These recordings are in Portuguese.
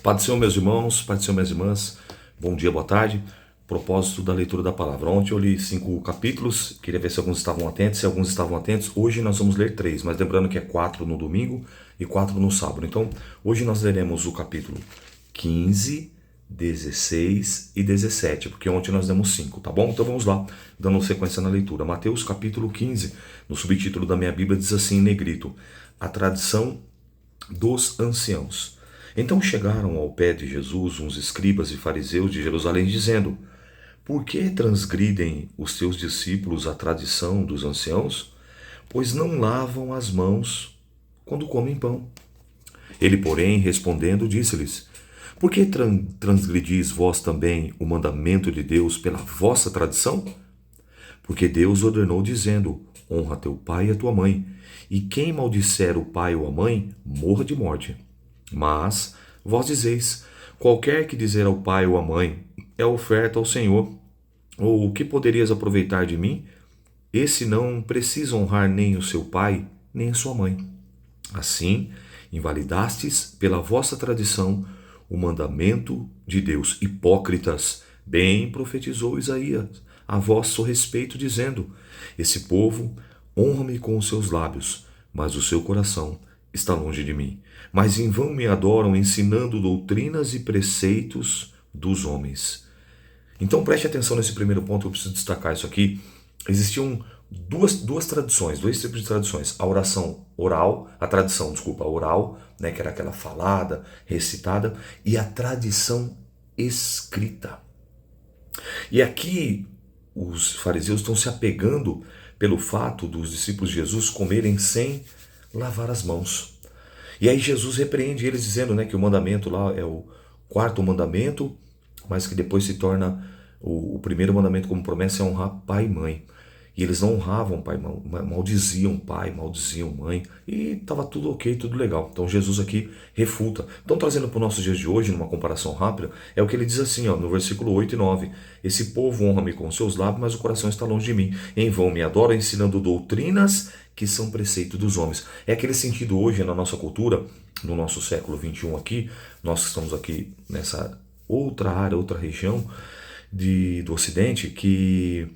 Pai do Senhor, meus irmãos, Pai do Senhor, minhas irmãs, bom dia, boa tarde. Propósito da leitura da palavra. Ontem eu li 5 capítulos, queria ver se alguns estavam atentos. Se alguns estavam atentos, hoje nós vamos ler 3, mas lembrando que é 4 no domingo e 4 no sábado. Então, hoje nós leremos o capítulo 15, 16 e 17, porque ontem nós demos 5, tá bom? Então vamos lá, dando sequência na leitura. Mateus capítulo 15, no subtítulo da minha Bíblia, diz assim em negrito: a tradição dos anciãos. Então chegaram ao pé de Jesus uns escribas e fariseus de Jerusalém, dizendo: por que transgridem os teus discípulos a tradição dos anciãos? Pois não lavam as mãos quando comem pão. Ele, porém, respondendo, disse-lhes: por que transgredis vós também o mandamento de Deus pela vossa tradição? Porque Deus ordenou, dizendo: honra teu pai e a tua mãe, e quem maldisser o pai ou a mãe, morra de morte. Mas vós dizeis: qualquer que dizer ao pai ou à mãe, é oferta ao Senhor, ou o que poderias aproveitar de mim? Esse não precisa honrar nem o seu pai, nem a sua mãe. Assim, invalidastes pela vossa tradição o mandamento de Deus. Hipócritas, bem profetizou Isaías a vosso respeito, dizendo: esse povo honra-me com os seus lábios, mas o seu coração está longe de mim. Mas em vão me adoram, ensinando doutrinas e preceitos dos homens. Então preste atenção nesse primeiro ponto, eu preciso destacar isso aqui. Existiam duas tradições, dois tipos de tradições. A oração oral, a tradição, desculpa, oral, né, que era aquela falada, recitada, e a tradição escrita. E aqui os fariseus estão se apegando pelo fato dos discípulos de Jesus comerem sem lavar as mãos. E aí Jesus repreende eles dizendo, né, que o mandamento lá é o quarto mandamento, mas que depois se torna o primeiro mandamento como promessa é honrar pai e mãe. E eles não honravam pai, maldiziam pai, maldiziam mãe, e estava tudo ok, tudo legal. Então Jesus aqui refuta. Então trazendo para os nossos dias de hoje, numa comparação rápida, é o que ele diz assim, ó, no versículo 8 e 9. Esse povo honra-me com seus lábios, mas o coração está longe de mim. Em vão me adoram, ensinando doutrinas que são preceito dos homens. É aquele sentido hoje na nossa cultura, no nosso século 21 aqui, nós estamos aqui nessa outra área, outra região do Ocidente, que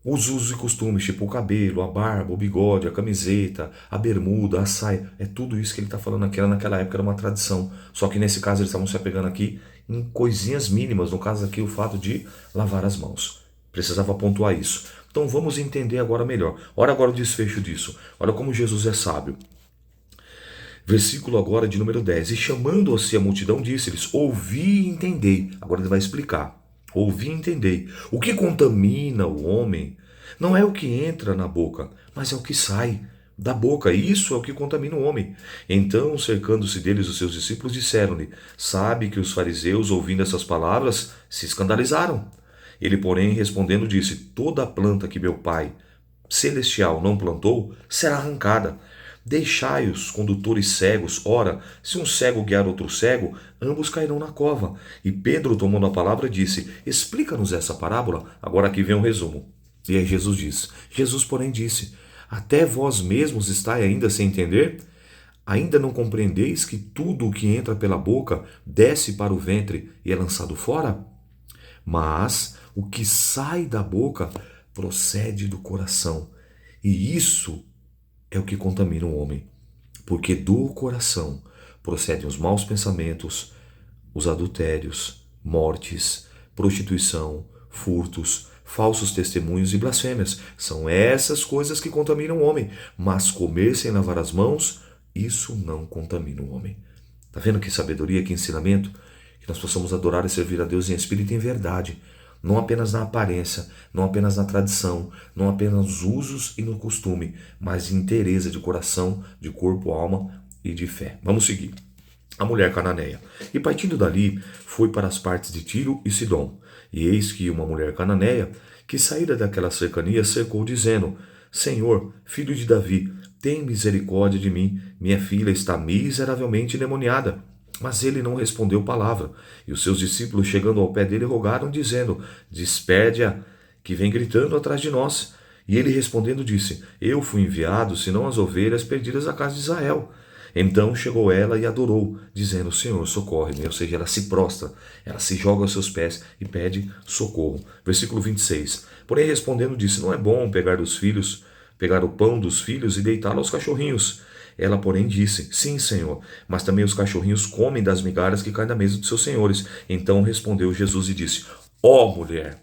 os usos e costumes, tipo o cabelo, a barba, o bigode, a camiseta, a bermuda, a saia, é tudo isso que ele está falando aqui. Naquela época era uma tradição. Só que nesse caso eles estavam se apegando aqui em coisinhas mínimas, no caso aqui o fato de lavar as mãos. Precisava pontuar isso. Então vamos entender agora melhor. Olha agora o desfecho disso. Olha como Jesus é sábio. Versículo agora de número 10. E chamando-se a multidão, disse-lhes: ouvi e entendei. Agora ele vai explicar. Ouvi e entendei. O que contamina o homem não é o que entra na boca, mas é o que sai da boca. Isso é o que contamina o homem. Então, cercando-se deles os seus discípulos, disseram-lhe: sabe que os fariseus, ouvindo essas palavras, se escandalizaram. Ele, porém, respondendo, disse: toda a planta que meu Pai celestial não plantou será arrancada. Deixai-os condutores cegos. Ora, se um cego guiar outro cego, ambos cairão na cova. E Pedro, tomando a palavra, disse: explica-nos essa parábola. Agora aqui vem um resumo. E aí Jesus, porém, disse: até vós mesmos estáis ainda sem entender? Ainda não compreendeis que tudo o que entra pela boca desce para o ventre e é lançado fora? Mas o que sai da boca procede do coração. E isso é o que contamina o homem, porque do coração procedem os maus pensamentos, os adultérios, mortes, prostituição, furtos, falsos testemunhos e blasfêmias. São essas coisas que contaminam o homem, mas comer sem lavar as mãos, isso não contamina o homem. Está vendo que sabedoria, que ensinamento? Que nós possamos adorar e servir a Deus em espírito e em verdade. Não apenas na aparência, não apenas na tradição, não apenas nos usos e no costume, mas em inteireza de coração, de corpo, alma e de fé. Vamos seguir. A mulher cananeia. E partindo dali, foi para as partes de Tiro e Sidom. E eis que uma mulher cananeia, que saíra daquela cercania, cercou, dizendo: Senhor, filho de Davi, tem misericórdia de mim, minha filha está miseravelmente endemoniada. Mas ele não respondeu palavra. E os seus discípulos, chegando ao pé dele, rogaram, dizendo: despede-a, que vem gritando atrás de nós. E ele respondendo disse: eu fui enviado, senão as ovelhas perdidas da casa de Israel. Então chegou ela e adorou, dizendo: Senhor, socorre-me. Ou seja, ela se prostra, ela se joga aos seus pés e pede socorro. Versículo 26. Porém, respondendo, disse: Não é bom pegar o pão dos filhos e deitá-lo aos cachorrinhos. Ela, porém, disse: Sim, Senhor, mas também os cachorrinhos comem das migalhas que caem da mesa dos seus senhores. Então respondeu Jesus e disse: Ó mulher,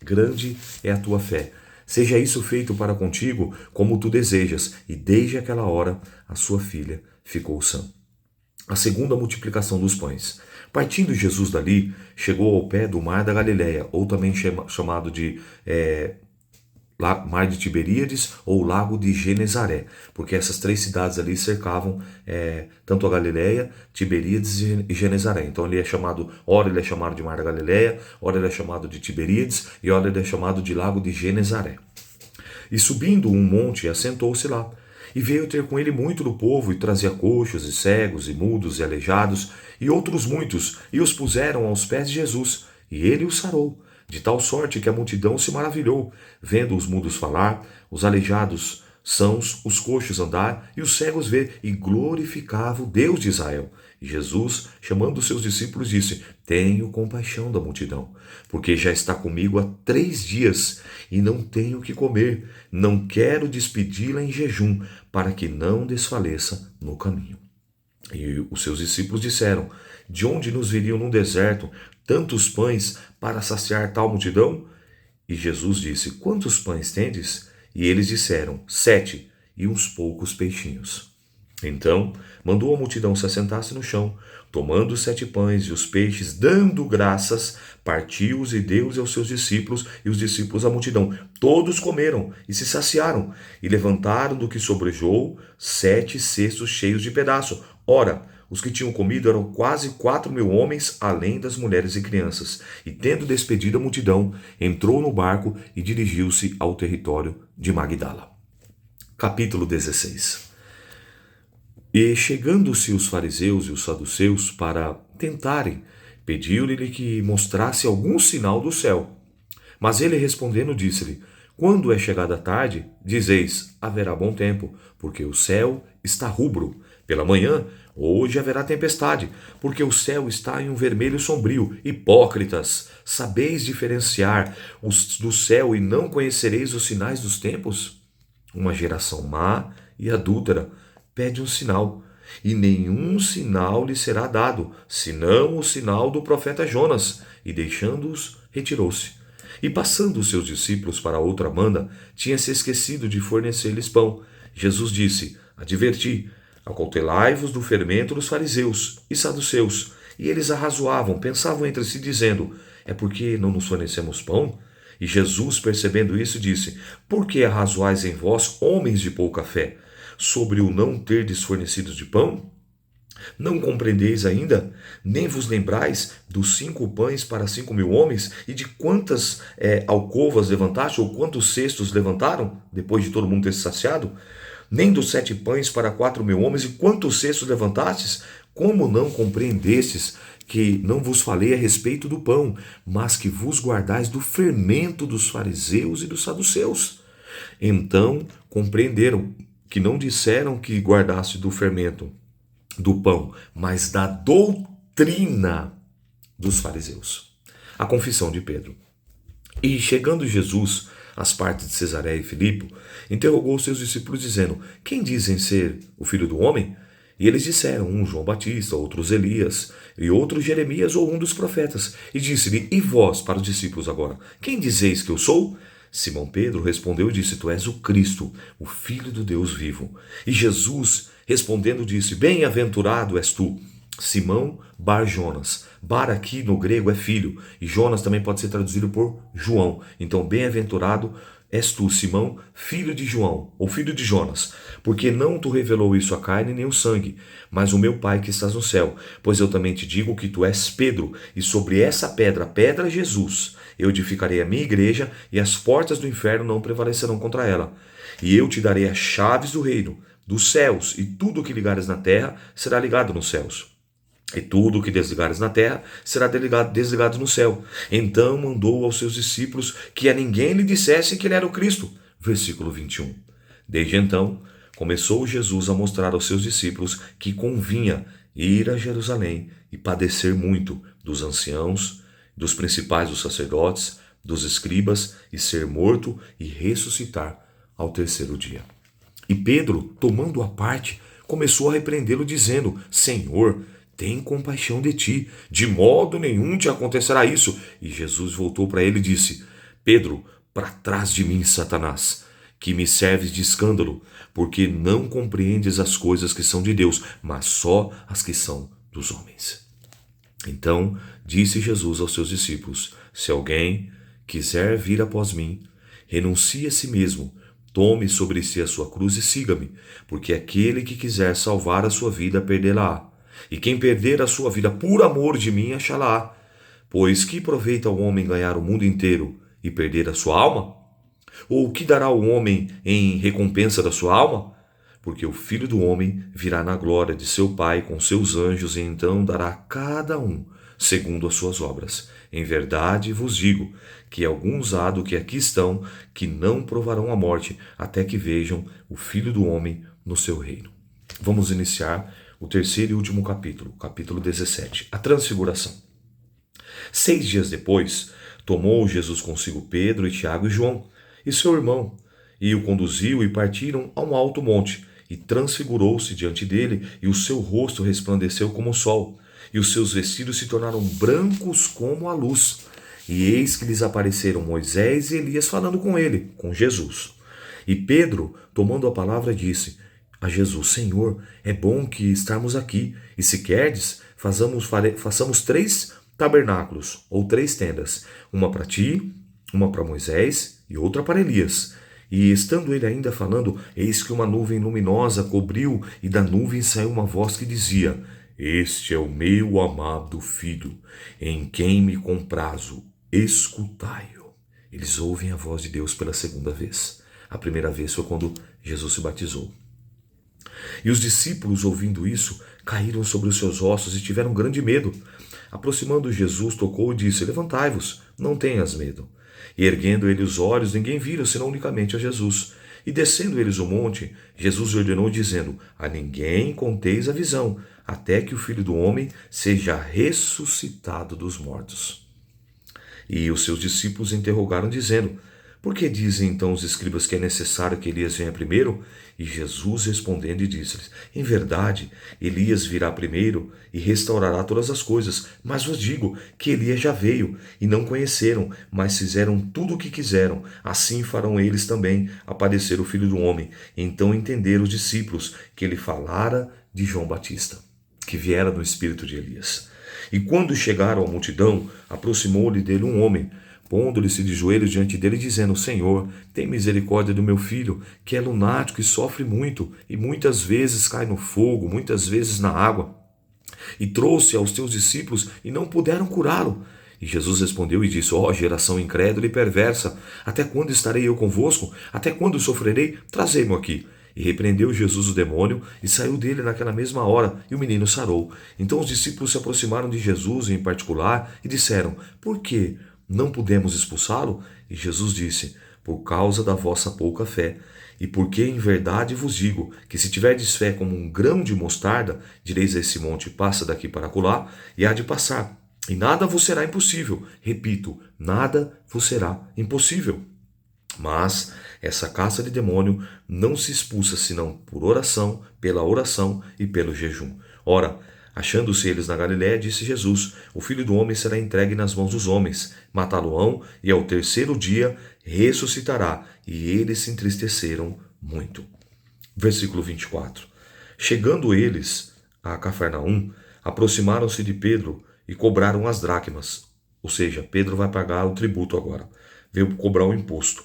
grande é a tua fé. Seja isso feito para contigo como tu desejas. E desde aquela hora a sua filha ficou sã. A segunda multiplicação dos pães. Partindo Jesus dali, chegou ao pé do mar da Galileia, ou também chamado de Mar de Tiberíades ou Lago de Genezaré, porque essas três cidades ali cercavam tanto a Galileia, Tiberíades e Genezaré. Então ora ele é chamado de Mar da Galileia, ora ele é chamado de Tiberíades e ora ele é chamado de Lago de Genezaré. E subindo um monte, assentou-se lá. E veio ter com ele muito do povo, e trazia coxos, e cegos, e mudos, e aleijados, e outros muitos, e os puseram aos pés de Jesus, e ele os sarou, de tal sorte que a multidão se maravilhou, vendo os mudos falar, os aleijados sãos, os coxos andar, e os cegos ver, e glorificava o Deus de Israel. E Jesus, chamando os seus discípulos, disse: Tenho compaixão da multidão, porque já está comigo há 3 dias, e não tenho o que comer. Não quero despedi-la em jejum, para que não desfaleça no caminho. E os seus discípulos disseram: De onde nos viriam no deserto tantos pães para saciar tal multidão? E Jesus disse: Quantos pães tendes? E eles disseram: 7, e uns poucos peixinhos. Então mandou a multidão se assentasse no chão, tomando os 7 pães e os peixes, dando graças, partiu-os e deu-os aos seus discípulos, e os discípulos à multidão. Todos comeram e se saciaram, e levantaram do que sobrejou 7 cestos cheios de pedaço. Ora, os que tinham comido eram quase 4.000 homens, além das mulheres e crianças. E tendo despedido a multidão, entrou no barco e dirigiu-se ao território de Magdala. Capítulo 16. E chegando-se os fariseus e os saduceus para tentarem, pediu-lhe que mostrasse algum sinal do céu. Mas ele respondendo disse-lhe: Quando é chegada a tarde, dizeis: haverá bom tempo, porque o céu está rubro. Pela manhã, hoje haverá tempestade, porque o céu está em um vermelho sombrio. Hipócritas, sabeis diferenciar os do céu e não conhecereis os sinais dos tempos? Uma geração má e adúltera pede um sinal, e nenhum sinal lhe será dado, senão o sinal do profeta Jonas. E deixando-os, retirou-se. E passando os seus discípulos para outra banda, tinha-se esquecido de fornecer-lhes pão. Jesus disse: Adverti, acautelai-vos do fermento dos fariseus e saduceus. E eles arrazoavam, pensavam entre si, dizendo: É porque não nos fornecemos pão? E Jesus, percebendo isso, disse: Por que arrazoais em vós, homens de pouca fé, sobre o não terdes fornecidos de pão? Não compreendeis ainda? Nem vos lembrais dos 5 pães para 5.000 homens, e de quantas alcovas levantaste, ou quantos cestos levantaram, depois de todo mundo ter se saciado? Nem dos 7 pães para 4.000 homens, e quantos cestos levantastes? Como não compreendestes que não vos falei a respeito do pão, mas que vos guardais do fermento dos fariseus e dos saduceus? Então compreenderam que não disseram que guardasse do fermento do pão, mas da doutrina dos fariseus. A confissão de Pedro. E chegando Jesus às partes de Cesareia e Filipe, interrogou seus discípulos dizendo: Quem dizem ser o Filho do Homem? E eles disseram: um João Batista, outros Elias, e outros Jeremias ou um dos profetas. E disse-lhe: E vós, para os discípulos agora, quem dizeis que eu sou? Simão Pedro respondeu e disse: Tu és o Cristo, o Filho do Deus vivo. E Jesus, respondendo, disse: Bem-aventurado és tu, Simão Bar-Jonas. Bar aqui no grego é filho, e Jonas também pode ser traduzido por João. Então, bem-aventurado és tu, Simão, filho de João, ou filho de Jonas, porque não tu revelou isso a carne nem o sangue, mas o meu Pai que estás no céu. Pois eu também te digo que tu és Pedro, e sobre essa pedra, pedra Jesus, eu edificarei a minha igreja, e as portas do inferno não prevalecerão contra ela. E eu te darei as chaves do reino, dos céus, e tudo o que ligares na terra será ligado nos céus. E tudo o que desligares na terra será desligado no céu. Então mandou aos seus discípulos que a ninguém lhe dissesse que ele era o Cristo. Versículo 21. Desde então, começou Jesus a mostrar aos seus discípulos que convinha ir a Jerusalém e padecer muito dos anciãos, dos principais dos sacerdotes, dos escribas, e ser morto e ressuscitar ao terceiro dia. E Pedro, tomando-o à parte, começou a repreendê-lo, dizendo: Senhor, tem compaixão de ti, de modo nenhum te acontecerá isso. E Jesus voltou para ele e disse: Pedro, para trás de mim, Satanás, que me serves de escândalo, porque não compreendes as coisas que são de Deus, mas só as que são dos homens. Então disse Jesus aos seus discípulos: Se alguém quiser vir após mim, renuncie a si mesmo, tome sobre si a sua cruz e siga-me, porque aquele que quiser salvar a sua vida, perdê-la-á. E quem perder a sua vida por amor de mim, achá-la-á. Pois que proveita ao homem ganhar o mundo inteiro e perder a sua alma? Ou o que dará o homem em recompensa da sua alma? Porque o Filho do Homem virá na glória de seu Pai com seus anjos, e então dará a cada um segundo as suas obras. Em verdade vos digo que alguns há do que aqui estão que não provarão a morte até que vejam o Filho do Homem no seu reino. Vamos iniciar o terceiro e último capítulo, capítulo 17, a Transfiguração. 6 dias depois, tomou Jesus consigo Pedro, e Tiago e João, e seu irmão, e o conduziu, e partiram a um alto monte, e transfigurou-se diante dele, e o seu rosto resplandeceu como o sol, e os seus vestidos se tornaram brancos como a luz. E eis que lhes apareceram Moisés e Elias falando com ele, com Jesus. E Pedro, tomando a palavra, disse a Jesus: Senhor, é bom que estarmos aqui, e se querdes, façamos 3 tabernáculos, ou 3 tendas, uma para ti, uma para Moisés e outra para Elias. E estando ele ainda falando, eis que uma nuvem luminosa cobriu, e da nuvem saiu uma voz que dizia: Este é o meu amado Filho, em quem me comprazo, escutai-o. Eles ouvem a voz de Deus pela segunda vez. A primeira vez foi quando Jesus se batizou. E os discípulos, ouvindo isso, caíram sobre os seus ossos e tiveram grande medo. Aproximando Jesus, tocou e disse: Levantai-vos, não tenhas medo. E erguendo ele os olhos, ninguém vira, senão unicamente a Jesus. E descendo eles o monte, Jesus ordenou, dizendo: A ninguém conteis a visão, até que o Filho do Homem seja ressuscitado dos mortos. E os seus discípulos interrogaram, dizendo: Por que dizem então os escribas que é necessário que Elias venha primeiro? E Jesus respondendo e disse-lhes: Em verdade, Elias virá primeiro e restaurará todas as coisas. Mas vos digo que Elias já veio e não conheceram, mas fizeram tudo o que quiseram. Assim farão eles também aparecer o Filho do Homem. Então entenderam os discípulos que ele falara de João Batista, que viera no espírito de Elias. E quando chegaram à multidão, aproximou-lhe dele um homem, pondo-lhe-se de joelhos diante dele, dizendo: Senhor, tem misericórdia do meu filho, que é lunático e sofre muito, e muitas vezes cai no fogo, muitas vezes na água. E trouxe aos teus discípulos, e não puderam curá-lo. E Jesus respondeu e disse: Ó geração incrédula e perversa, até quando estarei eu convosco? Até quando sofrerei? Trazei-mo aqui. E repreendeu Jesus o demônio, e saiu dele naquela mesma hora, e o menino sarou. Então os discípulos se aproximaram de Jesus em particular, e disseram: Por quê? Não pudemos expulsá-lo? E Jesus disse: Por causa da vossa pouca fé. E porque em verdade vos digo que se tiverdes fé como um grão de mostarda, direis a esse monte: passa daqui para acolá, e há de passar. E nada vos será impossível. Repito, nada vos será impossível. Mas essa caça de demônio não se expulsa senão por oração, pela oração e pelo jejum. Ora, achando-se eles na Galiléia, disse Jesus: O Filho do Homem será entregue nas mãos dos homens, matá-lo-ão, e ao terceiro dia ressuscitará. E eles se entristeceram muito. Versículo 24. Chegando eles a Cafarnaum, aproximaram-se de Pedro e cobraram as dracmas. Ou seja, Pedro vai pagar o tributo agora. Veio cobrar o imposto.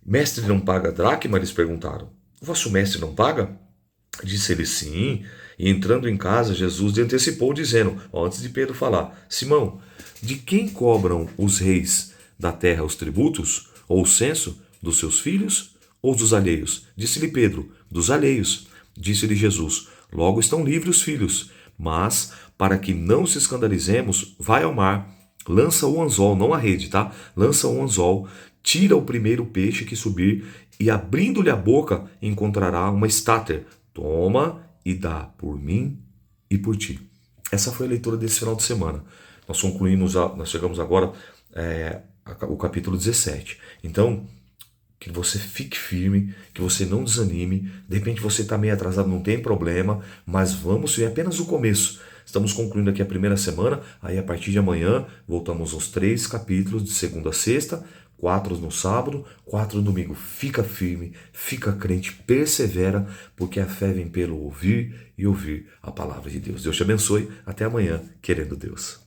Mestre, não paga dracma? Eles perguntaram. Vosso mestre não paga? Disse ele: sim. E entrando em casa, Jesus lhe antecipou, dizendo, antes de Pedro falar: Simão, de quem cobram os reis da terra os tributos, ou o censo, dos seus filhos ou dos alheios? Disse-lhe Pedro: dos alheios. Disse-lhe Jesus: logo estão livres os filhos. Mas, para que não se escandalizemos, vai ao mar, lança o anzol, não a rede, tá? Lança o anzol, tira o primeiro peixe que subir, e abrindo-lhe a boca encontrará uma estáter. Toma e dá por mim e por ti. Essa foi a leitura desse final de semana. Nós chegamos agora o capítulo 17. Então, que você fique firme, que você não desanime. De repente você está meio atrasado, não tem problema, mas vamos, é apenas o começo. Estamos concluindo aqui a primeira semana, aí a partir de amanhã voltamos aos 3 capítulos de segunda a sexta, 4 no sábado, 4 no domingo. Fica firme, fica crente, persevera, porque a fé vem pelo ouvir e ouvir a palavra de Deus. Deus te abençoe, até amanhã, querendo Deus.